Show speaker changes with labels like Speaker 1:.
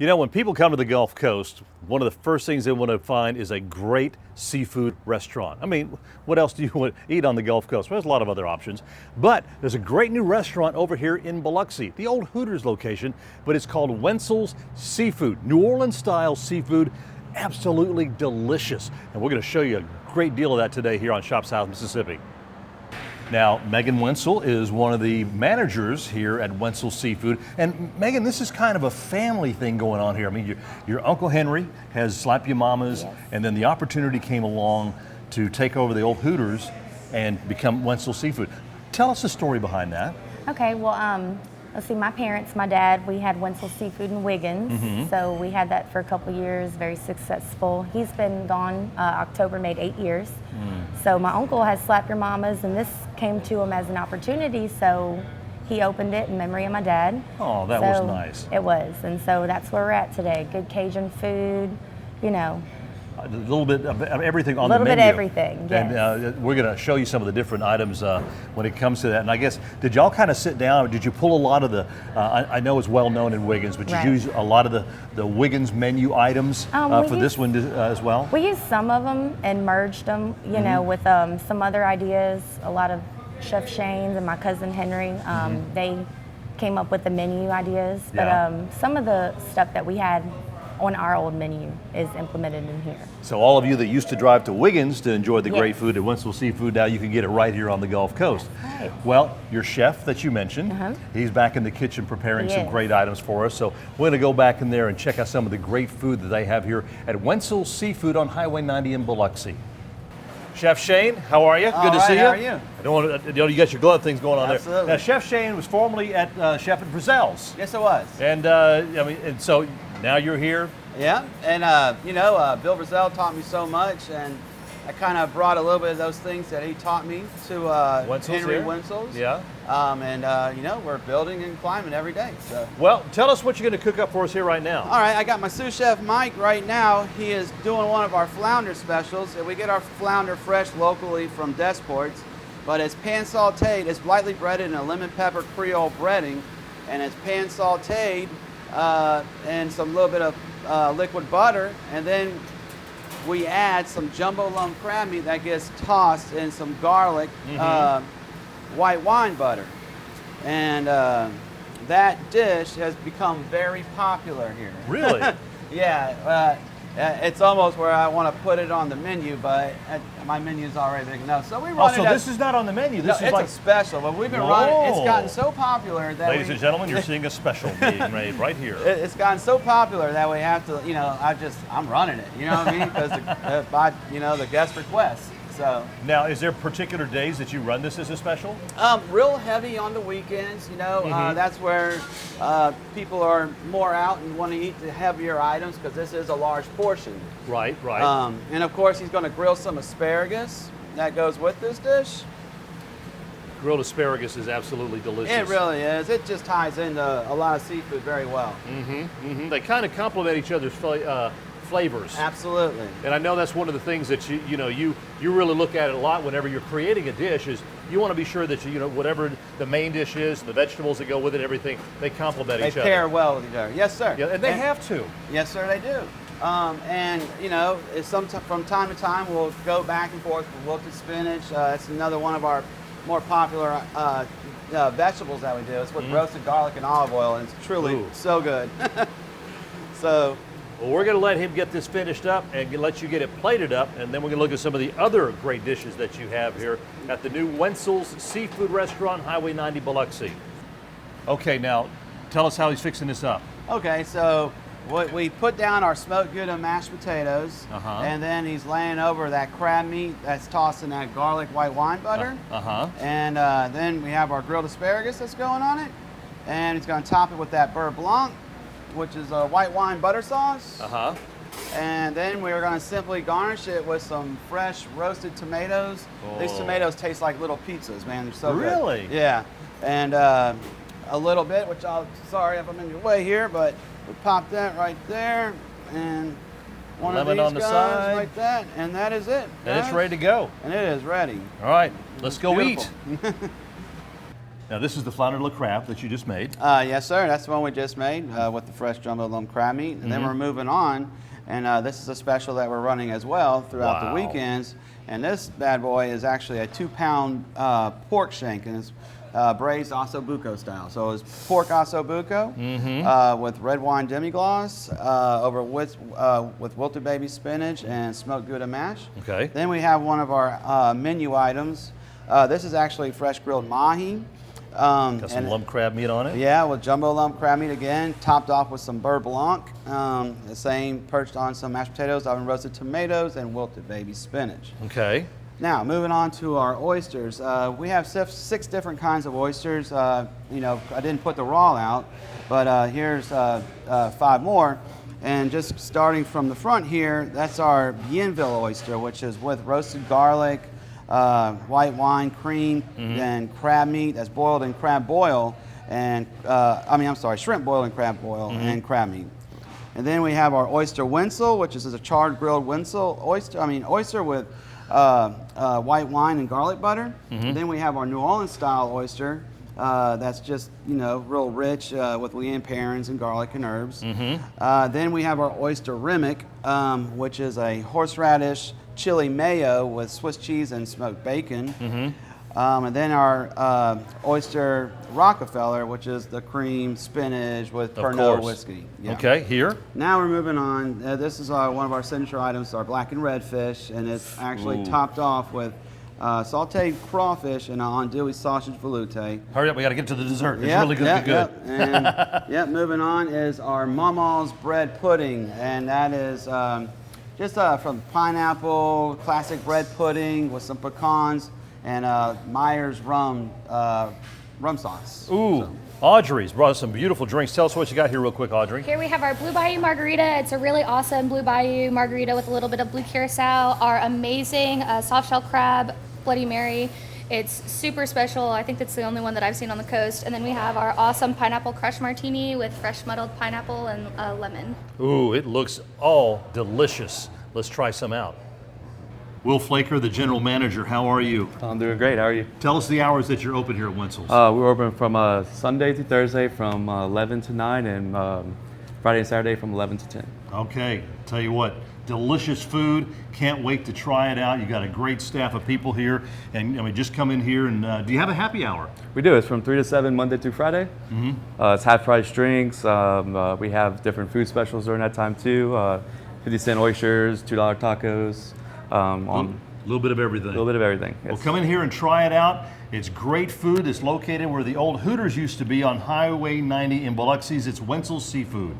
Speaker 1: You know, when people come to the Gulf Coast, one of the first things they want to find is a great seafood restaurant. I mean, what else do you want to eat on the Gulf Coast? Well, there's a lot of other options, but there's a great new restaurant over here in Biloxi, the old Hooters location, but it's called Wentzel's Seafood, New Orleans style seafood, absolutely delicious. And we're going to show you a great deal of that today here on Shop South Mississippi. Now, Megan Wentzel is one of the managers here at Wentzel Seafood. And Megan, this is kind of a family thing going on here. I mean, your Uncle Henry has Slap Your Mamas,
Speaker 2: Yes.
Speaker 1: and then the opportunity came along to take over the old Hooters and become Wentzel Seafood. Tell us the story behind that.
Speaker 2: Okay, well, let's see, my parents, my dad, we had Wentzel Seafood in Wiggins. So we had that for a couple years, very successful. He's been gone, October made 8 years. So my uncle has Slap Your Mamas, and this came to him as an opportunity, so he opened it in memory of my dad.
Speaker 1: Oh, that was nice.
Speaker 2: It was, and so that's where we're at today. Good Cajun food, you know.
Speaker 1: A little bit of everything on the menu.
Speaker 2: A little bit of everything, yes.
Speaker 1: And we're going to show you some of the different items when it comes to that. And I guess, did y'all kind of sit down, or did you pull a lot of the, I know it's well known in Wiggins, but
Speaker 2: Right.
Speaker 1: you use a lot of the Wiggins menu items for this one as well?
Speaker 2: We used some of them and merged them, you know, with some other ideas. A lot of Chef Shane's and my cousin Henry, they came up with the menu ideas. But
Speaker 1: Yeah.
Speaker 2: some of the stuff that we had on our old menu is implemented in here.
Speaker 1: So all of you that used to drive to Wiggins to enjoy the great
Speaker 2: Yes.
Speaker 1: food at Wentzel Seafood, now you can get it right here on the Gulf Coast.
Speaker 2: Right.
Speaker 1: Well, your chef that you mentioned,
Speaker 2: Uh-huh.
Speaker 1: he's back in the kitchen preparing
Speaker 2: He
Speaker 1: some
Speaker 2: is.
Speaker 1: great items for us. So we're going to go back in there and check out some of the great food that they have here at Wentzel Seafood on Highway 90 in Biloxi. Chef Shane, how are you? Good to see you.
Speaker 3: How are you?
Speaker 1: I don't want to, you got your glove things going on
Speaker 3: Absolutely.
Speaker 1: there. Now, Chef Shane was formerly at Chef at Frizzell's.
Speaker 3: Yes, it was.
Speaker 1: And and so now you're here.
Speaker 3: Yeah, and Bill Wentzel taught me so much, and I kind of brought a little bit of those things that he taught me to
Speaker 1: Wentzel's
Speaker 3: Henry
Speaker 1: here?
Speaker 3: Wentzel's.
Speaker 1: Yeah.
Speaker 3: We're building and climbing every day. So.
Speaker 1: Well, tell us what you're going to cook up for us here right now.
Speaker 3: All right, I got my sous chef Mike right now. He is doing one of our flounder specials. And we get our flounder fresh locally from Desports, but it's pan sauteed. It's lightly breaded in a lemon pepper Creole breading, and it's pan sauteed and some little bit of liquid butter, and then we add some jumbo lump crab meat that gets tossed in some garlic, white wine butter, and that dish has become very popular here.
Speaker 1: Really?
Speaker 3: Yeah, it's almost where I want to put it on the menu, but my menu is already big enough. So we run
Speaker 1: Oh, so
Speaker 3: it as,
Speaker 1: this is not on the menu.
Speaker 3: no,
Speaker 1: This is
Speaker 3: it's
Speaker 1: like,
Speaker 3: a special, but we've been running. It's
Speaker 1: Whoa.
Speaker 3: gotten so popular that
Speaker 1: ladies and gentlemen, you're seeing a special being made right here.
Speaker 3: it's gotten so popular that we have to, I'm running it, you know what I mean? Because the guest requests. So
Speaker 1: Now, is there particular days that you run this as a special?
Speaker 3: real heavy on the weekends, that's where people are more out and want to eat the heavier items because this is a large portion.
Speaker 1: Right, right.
Speaker 3: And of course, he's going to grill some asparagus that goes with this dish.
Speaker 1: Grilled asparagus is absolutely delicious.
Speaker 3: It really is. It just ties into a lot of seafood very well.
Speaker 1: They kind of complement each other's flavors.
Speaker 3: Absolutely.
Speaker 1: And I know that's one of the things that you really look at it a lot whenever you're creating a dish is you want to be sure that whatever the main dish is, the vegetables that go with it, everything, they complement
Speaker 3: They
Speaker 1: each other.
Speaker 3: pair well with each other. Yes, sir.
Speaker 1: Yeah, and they have to.
Speaker 3: Yes, sir, they do. From time to time, we'll go back and forth with wilted spinach. It's another one of our more popular vegetables that we do. It's with roasted garlic and olive oil, and it's truly so good. So,
Speaker 1: Well, we're going to let him get this finished up and let you get it plated up, and then we're going to look at some of the other great dishes that you have here at the new Wentzel's Seafood Restaurant, Highway 90, Biloxi. Okay, now tell us how he's fixing this up.
Speaker 3: okay, so we put down our smoked Gouda mashed potatoes, and then he's laying over that crab meat that's tossed in that garlic white wine butter. And then we have our grilled asparagus that's going on it, and he's going to top it with that beurre blanc, which is a white wine butter sauce. And then we're going to simply garnish it with some fresh roasted tomatoes. These tomatoes taste like little pizzas, man. They're so good.
Speaker 1: Really?
Speaker 3: Yeah. And a little bit, which sorry if I'm in your way here, but we pop that right there, and one
Speaker 1: Lemon
Speaker 3: of
Speaker 1: on
Speaker 3: these
Speaker 1: the
Speaker 3: guys
Speaker 1: side.
Speaker 3: like that, and that is it.
Speaker 1: And it's
Speaker 3: guys.
Speaker 1: ready to go.
Speaker 3: And it is ready.
Speaker 1: All right, let's go eat.
Speaker 3: Beautiful.
Speaker 1: Now this is the flounder le crab that you just made.
Speaker 3: Yes, sir. That's the one we just made with the fresh jumbo lump crab meat. And then we're moving on, and this is a special that we're running as well throughout the weekends. And this bad boy is actually a 2-pound pork shank, and it's braised ossobuco style. So it's pork ossobuco with red wine demi-glace over with wilted baby spinach and smoked Gouda mash.
Speaker 1: Okay.
Speaker 3: Then we have one of our menu items. This is actually fresh grilled mahi.
Speaker 1: Got some lump crab meat on it.
Speaker 3: Yeah, with jumbo lump crab meat again, topped off with some beurre blanc. The same, perched on some mashed potatoes, oven roasted tomatoes, and wilted baby spinach.
Speaker 1: Okay.
Speaker 3: Now, moving on to our oysters. We have 6 different kinds of oysters. You know, I didn't put the raw out, but here's 5 more. And just starting from the front here, that's our Bienville oyster, which is with roasted garlic, white wine, cream, and crab meat that's boiled in crab boil, and shrimp boiled in crab boil and crab meat. And then we have our oyster Wentzel, which is a charred grilled Wentzel oyster with white wine and garlic butter. And then we have our New Orleans style oyster that's just, you know, real rich with Leanne Perrins and garlic and herbs. Then we have our oyster Remick, which is a horseradish chili mayo with Swiss cheese and smoked bacon. And then our oyster Rockefeller, which is the cream spinach with Pernod whiskey. Yeah.
Speaker 1: Okay, here.
Speaker 3: Now we're moving on. This is one of our signature items, our black and red fish, and it's actually topped off with sauteed crawfish and andouille sausage velouté.
Speaker 1: Hurry up, we got to get to the dessert. It's really going to be good.
Speaker 3: And moving on is our Mama's bread pudding, and that is just from pineapple, classic bread pudding with some pecans and Myers rum sauce.
Speaker 1: Ooh, so. Audrey's brought us some beautiful drinks. Tell us what you got here real quick, Audrey.
Speaker 4: Here we have our Blue Bayou Margarita. It's a really awesome Blue Bayou Margarita with a little bit of blue curacao. Our amazing soft shell crab Bloody Mary. It's super special. I think that's the only one that I've seen on the coast. And then we have our awesome pineapple crush martini with fresh muddled pineapple and lemon.
Speaker 1: Ooh, it looks all delicious. Let's try some out. Will Flaker, the general manager, how are you?
Speaker 5: I'm doing great. How are you?
Speaker 1: Tell us the hours that you're open here at Wentzel's.
Speaker 5: We're open from Sunday to Thursday from 11 to 9 and Friday and Saturday from 11 to 10.
Speaker 1: Okay, tell you what, delicious food. Can't wait to try it out. You got a great staff of people here, and I mean, just come in here and do you have a happy hour?
Speaker 5: We do. It's from 3 to 7 Monday through Friday. It's half price drinks. We have different food specials during that time too. 50-cent oysters, $2 tacos.
Speaker 1: A little bit of everything.
Speaker 5: A little bit of everything. Yes.
Speaker 1: Well, come in here and try it out. It's great food. It's located where the old Hooters used to be on Highway 90 in Biloxi. It's Wentzel's Seafood.